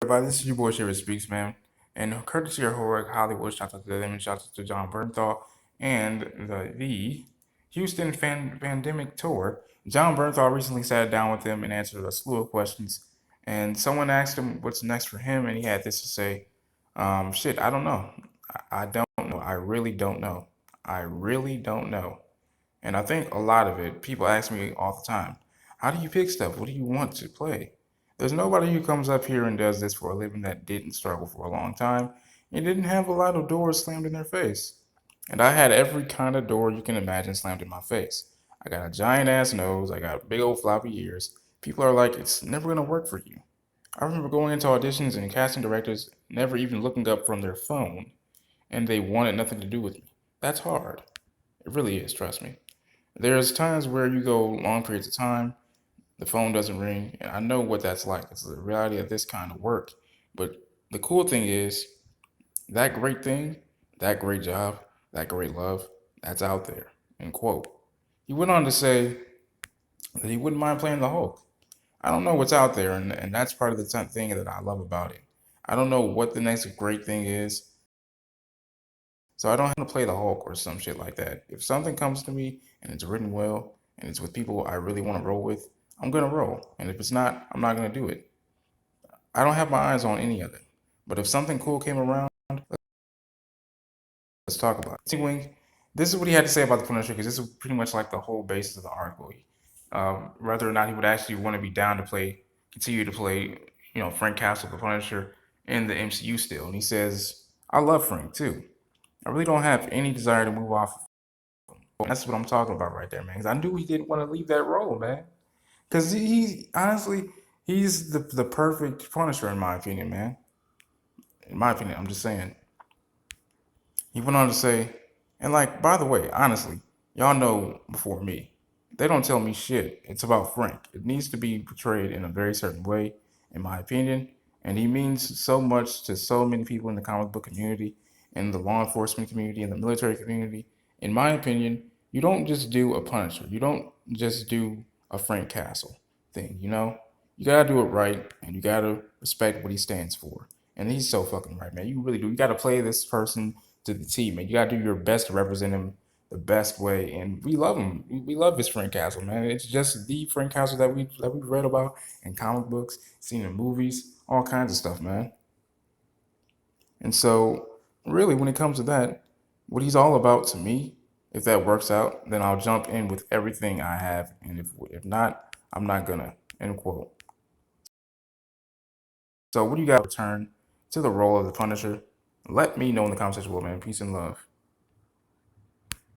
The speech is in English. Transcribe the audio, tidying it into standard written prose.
Everybody, this is your boy Shafferspeeks, man. And courtesy of Heroic Hollywood, shout out to them and shout out to Jon Bernthal and the Houston Pandemic Tour. Jon Bernthal recently sat down with him and answered a slew of questions. And someone asked him what's next for him, and he had this to say: shit, I don't know. I don't know. I really don't know. I really don't know. And I think a lot of it, people ask me all the time, how do you pick stuff? What do you want to play? There's nobody who comes up here and does this for a living that didn't struggle for a long time and didn't have a lot of doors slammed in their face. And I had every kind of door you can imagine slammed in my face. I got a giant ass nose, I got big old floppy ears. People are like, it's never gonna work for you. I remember going into auditions and casting directors never even looking up from their phone, and they wanted nothing to do with me. That's hard. It really is, trust me. There's times where you go long periods of time, the phone doesn't ring, and I know what that's like. It's the reality of this kind of work. But the cool thing is, that great thing, that great job, that great love, that's out there. End quote. He went on to say that he wouldn't mind playing the Hulk. I don't know what's out there, and that's part of the thing that I love about it. I don't know what the next great thing is, so I don't have to play the Hulk or some shit like that. If something comes to me and it's written well and it's with people I really want to roll with, I'm gonna roll. And if it's not, I'm not gonna do it. I don't have my eyes on any of it. But if something cool came around, let's talk about it. Wing, this is what he had to say about the Punisher, because this is pretty much like the whole basis of the article. Whether or not he would actually want to be down to continue to play, Frank Castle, the Punisher, in the MCU still. And he says, I love Frank too. I really don't have any desire to move off of him. That's what I'm talking about right there, man. Because I knew he didn't want to leave that role, man. Because he honestly, he's the perfect Punisher in my opinion, man. In my opinion, I'm just saying. He went on to say, and like, by the way, honestly, y'all know before me, they don't tell me shit. It's about Frank. It needs to be portrayed in a very certain way, in my opinion. And he means so much to so many people in the comic book community, in the law enforcement community, in the military community. In my opinion, you don't just do a Punisher. You don't just do a Frank Castle thing, you know? You gotta do it right, and you gotta respect what he stands for. And he's so fucking right, man. You really do. You gotta play this person to the team, man. You gotta do your best to represent him the best way. And we love him. We love his Frank Castle, man. It's just the Frank Castle that we've read about in comic books, seen in movies, all kinds of stuff, man. And so, really, when it comes to that, what he's all about to me, if that works out, then I'll jump in with everything I have, and if not, I'm not gonna. End quote. So, what do you got to return to the role of the Punisher? Let me know in the comment section below, man. Peace and love.